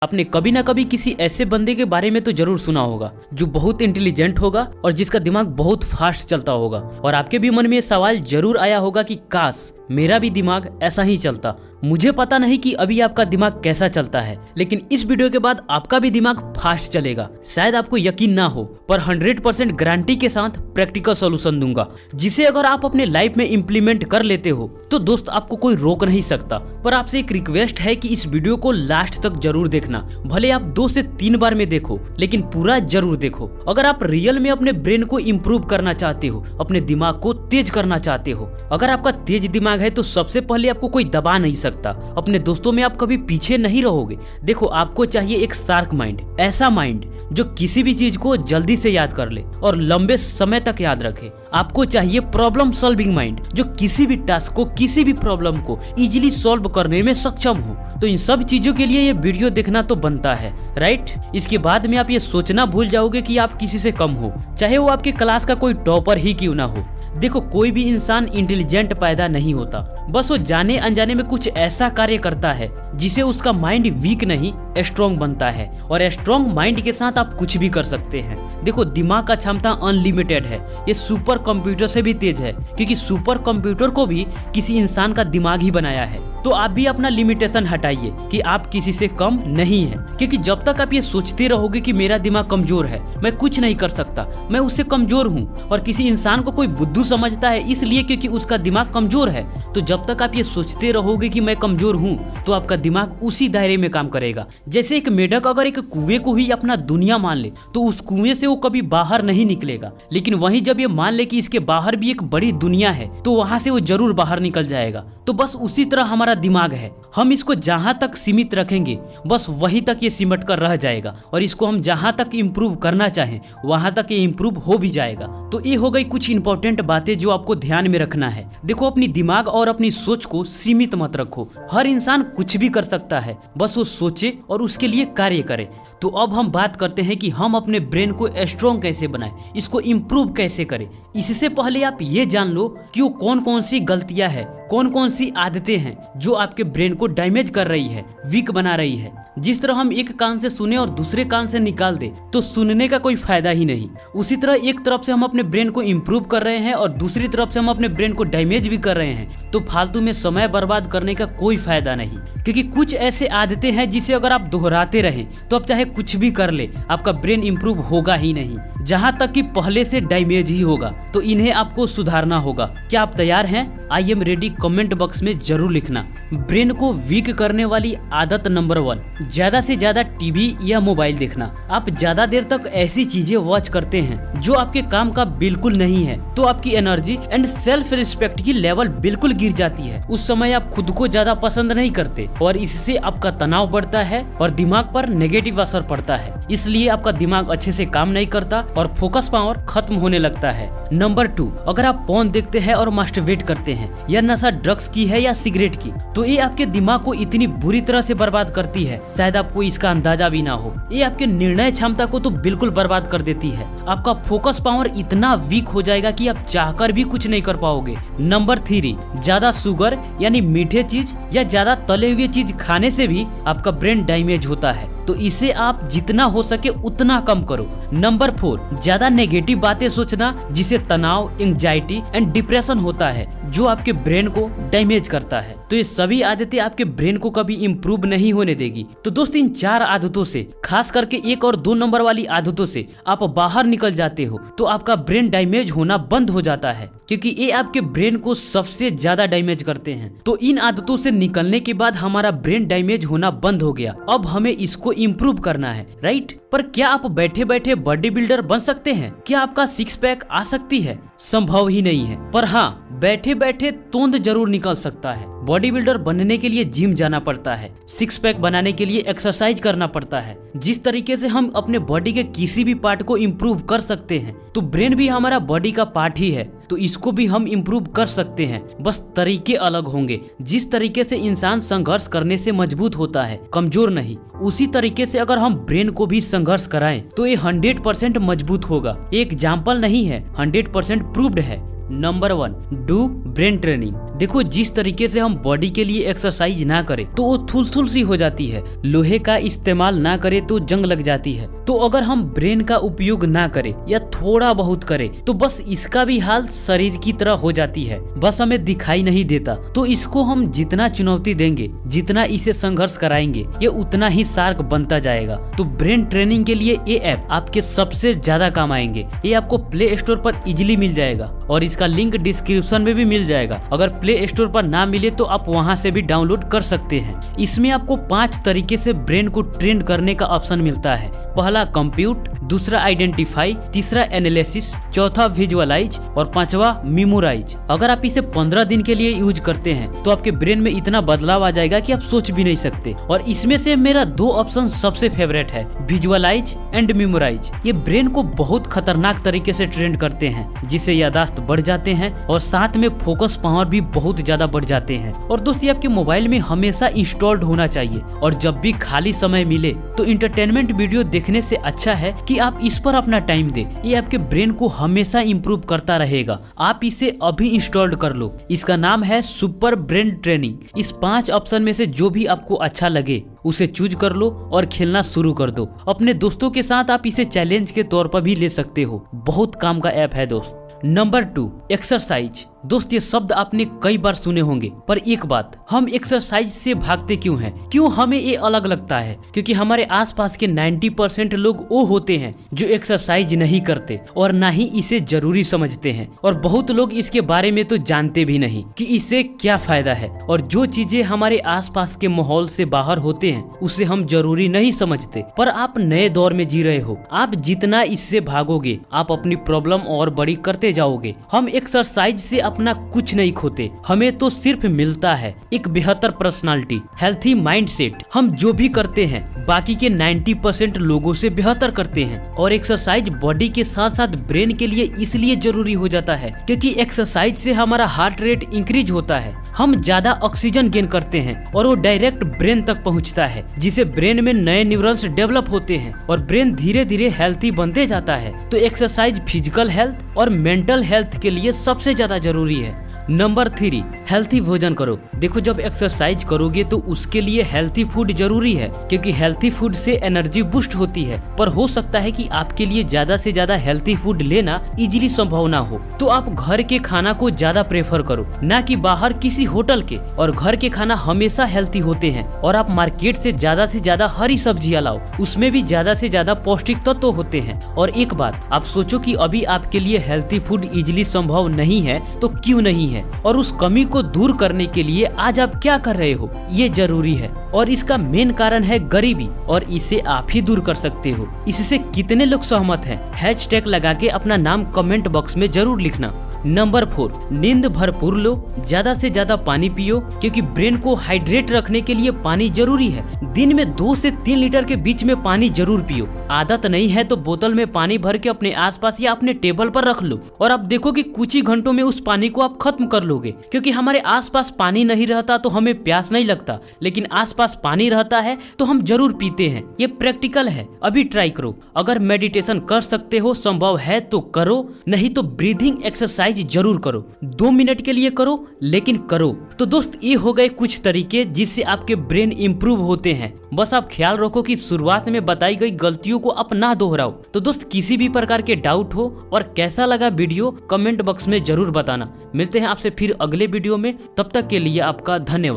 आपने कभी ना कभी किसी ऐसे बंदे के बारे में तो जरूर सुना होगा जो बहुत इंटेलिजेंट होगा और जिसका दिमाग बहुत फास्ट चलता होगा। और आपके भी मन में सवाल जरूर आया होगा कि काश मेरा भी दिमाग ऐसा ही चलता। मुझे पता नहीं कि अभी आपका दिमाग कैसा चलता है, लेकिन इस वीडियो के बाद आपका भी दिमाग फास्ट चलेगा। शायद आपको यकीन ना हो, पर 100% गारंटी के साथ प्रैक्टिकल सॉल्यूशन दूंगा, जिसे अगर आप अपने लाइफ में इम्प्लीमेंट कर लेते हो तो दोस्त आपको कोई रोक नहीं सकता। पर आपसे एक रिक्वेस्ट है कि इस वीडियो को लास्ट तक जरूर देखना। भले आप 2 से 3 बार में देखो, लेकिन पूरा जरूर देखो। अगर आप रियल में अपने ब्रेन को इम्प्रूव करना चाहते हो, अपने दिमाग को तेज करना चाहते हो, अगर आपका तेज दिमाग है तो सबसे पहले आपको कोई दबा नहीं सकता। अपने दोस्तों में आप कभी पीछे नहीं रहोगे। देखो, आपको चाहिए एक शार्प माइंड, ऐसा माइंड जो किसी भी चीज को जल्दी से याद कर ले और लंबे समय तक याद रखे। आपको चाहिए प्रॉब्लम सॉल्विंग माइंड, जो किसी भी टास्क को, किसी भी प्रॉब्लम को इजीली सॉल्व करने में सक्षम हो। तो इन सब चीजों के लिए ये वीडियो देखना तो बनता है, राइट। इसके बाद में आप ये सोचना भूल जाओगे कि आप किसी से कम हो, चाहे वो आपके क्लास का कोई टॉपर ही क्यों ना हो। देखो, कोई भी इंसान इंटेलिजेंट पैदा नहीं होता, बस वो जाने अनजाने में कुछ ऐसा कार्य करता है जिसे उसका माइंड वीक नहीं स्ट्रॉन्ग बनता है। और स्ट्रॉन्ग माइंड के साथ आप कुछ भी कर सकते हैं। देखो, दिमाग का क्षमता अनलिमिटेड है, ये सुपर कंप्यूटर से भी तेज है, क्योंकि सुपर कंप्यूटर को भी किसी इंसान का दिमाग ही बनाया है। तो आप भी अपना लिमिटेशन हटाइए कि आप किसी से कम नहीं है, क्योंकि जब तक आप ये सोचते रहोगे कि मेरा दिमाग कमजोर है, मैं कुछ नहीं कर सकता, मैं उससे कमजोर हूँ, और किसी इंसान को कोई बुद्धू समझता है इसलिए क्योंकि उसका दिमाग कमजोर है, तो जब तक आप ये सोचते रहोगे कि मैं कमजोर हूँ, तो आपका दिमाग उसी दायरे में काम करेगा। जैसे एक मेढक अगर एक कुएं को ही अपना दुनिया मान ले तो उस कुएं से वो कभी बाहर नहीं निकलेगा, लेकिन वहीं जब ये मान ले कि इसके बाहर भी एक बड़ी दुनिया है तो वहां से वो जरूर बाहर निकल जाएगा। तो बस उसी तरह हमारा दिमाग है, हम इसको जहां तक सीमित रखेंगे बस वहीं तक ये सिमट कर रह जाएगा, और इसको हम जहां तक इम्प्रूव करना चाहें वहां तक ये इम्प्रूव हो भी जाएगा। तो ये हो गई कुछ इंपॉर्टेंट बातें जो आपको ध्यान में रखना है। देखो, अपनी दिमाग और अपनी सोच को सीमित मत रखो। हर इंसान कुछ भी कर सकता है, बस वो सोचे और उसके लिए कार्य करे। तो अब हम बात करते हैं कि हम अपने ब्रेन को स्ट्रॉन्ग कैसे बनाएं, इसको इम्प्रूव कैसे करें। इससे पहले आप ये जान लो कि वो कौन कौन सी गलतियां हैं, कौन कौन सी आदतें हैं जो आपके ब्रेन को डैमेज कर रही है, वीक बना रही है। जिस तरह हम एक कान से सुने और दूसरे कान से निकाल दे तो सुनने का कोई फायदा ही नहीं, उसी तरह एक तरफ से हम अपने ब्रेन को इम्प्रूव कर रहे हैं और दूसरी तरफ से हम अपने ब्रेन को डैमेज भी कर रहे हैं, तो फालतू में समय बर्बाद करने का कोई फायदा नहीं। क्योंकि कुछ ऐसे आदतें हैं जिसे अगर आप दोहराते रहें तो आप चाहे कुछ भी कर ले, आपका ब्रेन इम्प्रूव होगा ही नहीं, जहां तक कि पहले से डैमेज ही होगा। तो इन्हें आपको सुधारना होगा। क्या आप तैयार हैं? I am ready comment box में जरूर लिखना। ब्रेन को वीक करने वाली आदत नंबर 1, ज्यादा से ज्यादा टीवी या मोबाइल देखना। आप ज्यादा देर तक ऐसी चीजें वॉच करते हैं जो आपके काम का बिल्कुल नहीं है, तो आपकी एनर्जी एंड सेल्फ रिस्पेक्ट की लेवल बिल्कुल गिर जाती है। उस समय आप खुद को ज्यादा पसंद नहीं करते और इससे आपका तनाव बढ़ता है और दिमाग पर नेगेटिव असर पड़ता है। इसलिए आपका दिमाग अच्छे से काम नहीं करता और फोकस पावर खत्म होने लगता है। नंबर 2, अगर आप पोर्न देखते हैं और मास्टरबेट करते हैं, या नशा ड्रग्स की है या सिगरेट की, तो ये आपके दिमाग को इतनी बुरी तरह से बर्बाद करती है, शायद आपको इसका अंदाजा भी ना हो। ये आपके निर्णय क्षमता को तो बिल्कुल बर्बाद कर देती है। आपका फोकस पावर इतना वीक हो जाएगा कि आप चाहकर भी कुछ नहीं कर पाओगे। नंबर 3, ज्यादा शुगर यानी मीठे चीज या ज्यादा तले हुए चीज खाने से भी आपका ब्रेन डैमेज होता है, तो इसे आप जितना हो सके उतना कम करो। नंबर 4, ज्यादा नेगेटिव बातें सोचना, जिसे तनाव, एंजाइटी एंड डिप्रेशन होता है, जो आपके ब्रेन को डैमेज करता है। तो ये सभी आदतें आपके ब्रेन को कभी इम्प्रूव नहीं होने देगी। तो दोस्त, इन 4 आदतों से, खास करके 1 और 2 नंबर वाली आदतों से आप बाहर निकल जाते हो तो आपका ब्रेन डैमेज होना बंद हो जाता है, क्योंकि ये आपके ब्रेन को सबसे ज्यादा डैमेज करते हैं। तो इन आदतों से निकलने के बाद हमारा ब्रेन डैमेज होना बंद हो गया। अब हमें इसको इम्प्रूव करना है, राइट। पर क्या आप बैठे बैठे बॉडी बिल्डर बन सकते हैं? क्या आपका 6 पैक आ सकती है? संभव ही नहीं है। पर हाँ, बैठे बैठे तोंद जरूर निकल सकता है। बॉडी बिल्डर बनने के लिए जिम जाना पड़ता है, 6 पैक बनाने के लिए एक्सरसाइज करना पड़ता है। जिस तरीके से हम अपने बॉडी के किसी भी पार्ट को इम्प्रूव कर सकते हैं, तो ब्रेन भी हमारा बॉडी का पार्ट ही है, तो इसको भी हम इम्प्रूव कर सकते हैं। बस तरीके अलग होंगे। जिस तरीके से इंसान संघर्ष करने से मजबूत होता है, कमजोर नहीं, उसी तरीके से अगर हम ब्रेन को भी संघर्ष कराएं तो ये 100% मजबूत होगा। एक एग्जाम्पल नहीं है, 100% प्रूव्ड है। Number 1, do brain training. देखो जिस तरीके से हम बॉडी के लिए एक्सरसाइज ना करें तो वो थुल सी हो जाती है, लोहे का इस्तेमाल ना करें तो जंग लग जाती है। तो अगर हम ब्रेन का उपयोग ना करें या थोड़ा बहुत करें तो बस इसका भी हाल शरीर की तरह हो जाती है, बस हमें दिखाई नहीं देता। तो इसको हम जितना चुनौती देंगे, जितना इसे संघर्ष कराएंगे, ये उतना ही शार्क बनता जाएगा। तो ब्रेन ट्रेनिंग के लिए ये ऐप आपके सबसे ज्यादा काम आएंगे। ये आपको प्ले स्टोर पर इजिली मिल जाएगा और इसका लिंक डिस्क्रिप्शन में भी मिल जाएगा। अगर प्ले स्टोर पर ना मिले तो आप वहां से भी डाउनलोड कर सकते हैं। इसमें आपको 5 तरीके से ब्रेन को ट्रेन करने का ऑप्शन मिलता है। पहला कंप्यूट, दूसरा आइडेंटिफाई, तीसरा एनालिसिस, चौथा विजुअलाइज और 5वां मेमोराइज। अगर आप इसे 15 दिन के लिए यूज करते हैं तो आपके ब्रेन में इतना बदलाव आ जाएगा कि आप सोच भी नहीं सकते। और इसमें से मेरा 2 ऑप्शन सबसे फेवरेट है, विजुअलाइज एंड मेमोराइज। ये ब्रेन को बहुत खतरनाक तरीके से ट्रेन करते हैं, जिससे याददाश्त बढ़ जाते हैं और साथ में फोकस पावर भी बहुत ज्यादा बढ़ जाते हैं। और दोस्त ये आपके मोबाइल में हमेशा इंस्टॉल्ड होना चाहिए और जब भी खाली समय मिले तो इंटरटेनमेंट वीडियो देखने से अच्छा है कि आप इस पर अपना टाइम दे। ये आपके ब्रेन को हमेशा इम्प्रूव करता रहेगा। आप इसे अभी इंस्टॉल कर लो। इसका नाम है सुपर ब्रेन ट्रेनिंग। इस 5 ऑप्शन में से जो भी आपको अच्छा लगे उसे चूज कर लो और खेलना शुरू कर दो। अपने दोस्तों के साथ आप इसे चैलेंज के तौर पर भी ले सकते हो। बहुत काम का ऐप है दोस्त। Number 2, exercise. दोस्त ये शब्द आपने कई बार सुने होंगे, पर एक बात, हम एक्सरसाइज से भागते क्यों हैं? क्यों हमें ये अलग लगता है? क्योंकि हमारे आसपास के 90% लोग वो होते हैं जो एक्सरसाइज नहीं करते और ना ही इसे जरूरी समझते हैं। और बहुत लोग इसके बारे में तो जानते भी नहीं कि इससे क्या फायदा है। और जो चीजें हमारे आसपास के माहौल से बाहर होते हैं उसे हम जरूरी नहीं समझते। पर आप नए दौर में जी रहे हो। आप जितना इससे भागोगे आप अपनी प्रॉब्लम और बड़ी करते जाओगे। हम एक्सरसाइज से अपना कुछ नहीं खोते, हमें तो सिर्फ मिलता है एक बेहतर पर्सनालिटी, हेल्थी माइंडसेट। हम जो भी करते हैं बाकी के 90% लोगों से बेहतर करते हैं। और एक्सरसाइज बॉडी के साथ साथ ब्रेन के लिए इसलिए जरूरी हो जाता है क्योंकि एक्सरसाइज से हमारा हार्ट रेट इंक्रीज होता है, हम ज्यादा ऑक्सीजन गेन करते हैं और वो डायरेक्ट ब्रेन तक पहुंचता है, जिसे ब्रेन में नए न्यूरॉन्स डेवलप होते हैं और ब्रेन धीरे धीरे हेल्थी बनते जाता है। तो एक्सरसाइज फिजिकल हेल्थ और मेंटल हेल्थ के लिए सबसे ज्यादा जरूरी है। नंबर 3, हेल्थी भोजन करो। देखो जब एक्सरसाइज करोगे तो उसके लिए हेल्थी फूड जरूरी है क्योंकि हेल्थी फूड से एनर्जी बूस्ट होती है। पर हो सकता है कि आपके लिए ज्यादा से ज्यादा हेल्थी फूड लेना इजीली संभव ना हो, तो आप घर के खाना को ज्यादा प्रेफर करो, ना कि बाहर किसी होटल के। और घर के खाना हमेशा हेल्थी होते हैं। और आप मार्केट से ज्यादा हरी सब्जियां लाओ, उसमें भी ज्यादा से ज्यादा पौष्टिक तत्व होते हैं। और एक बात आप सोचो कि अभी आपके लिए हेल्थी फूड इजीली संभव नहीं है तो क्यों नहीं है, और उस कमी को दूर करने के लिए आज आप क्या कर रहे हो ये जरूरी है। और इसका मेन कारण है गरीबी, और इसे आप ही दूर कर सकते हो। इससे कितने लोग सहमत हैं? हैशटैग लगा के अपना नाम कमेंट बॉक्स में जरूर लिखना। नंबर 4, नींद भरपूर लो, ज्यादा से ज्यादा पानी पियो क्योंकि ब्रेन को हाइड्रेट रखने के लिए पानी जरूरी है। दिन में 2 से 3 लीटर के बीच में पानी जरूर पियो। आदत नहीं है तो बोतल में पानी भर के अपने आसपास या अपने टेबल पर रख लो और आप देखो कि कुछ ही घंटों में उस पानी को आप खत्म कर लोगे। क्योंकि हमारे आसपास पानी नहीं रहता तो हमें प्यास नहीं लगता, लेकिन आसपास पानी रहता है तो हम जरूर पीते हैं। ये प्रैक्टिकल है, अभी ट्राई करो। अगर मेडिटेशन कर सकते हो, संभव है तो करो, नहीं तो ब्रीथिंग एक्सरसाइज जरूर करो। 2 मिनट के लिए करो, लेकिन करो। तो दोस्त ये हो गए कुछ तरीके जिससे आपके ब्रेन इंप्रूव होते हैं। बस आप ख्याल रखो कि शुरुआत में बताई गई गलतियों को आप ना दोहराओ। तो दोस्त किसी भी प्रकार के डाउट हो और कैसा लगा वीडियो कमेंट बॉक्स में जरूर बताना। मिलते हैं आपसे फिर अगले वीडियो में, तब तक के लिए आपका धन्यवाद।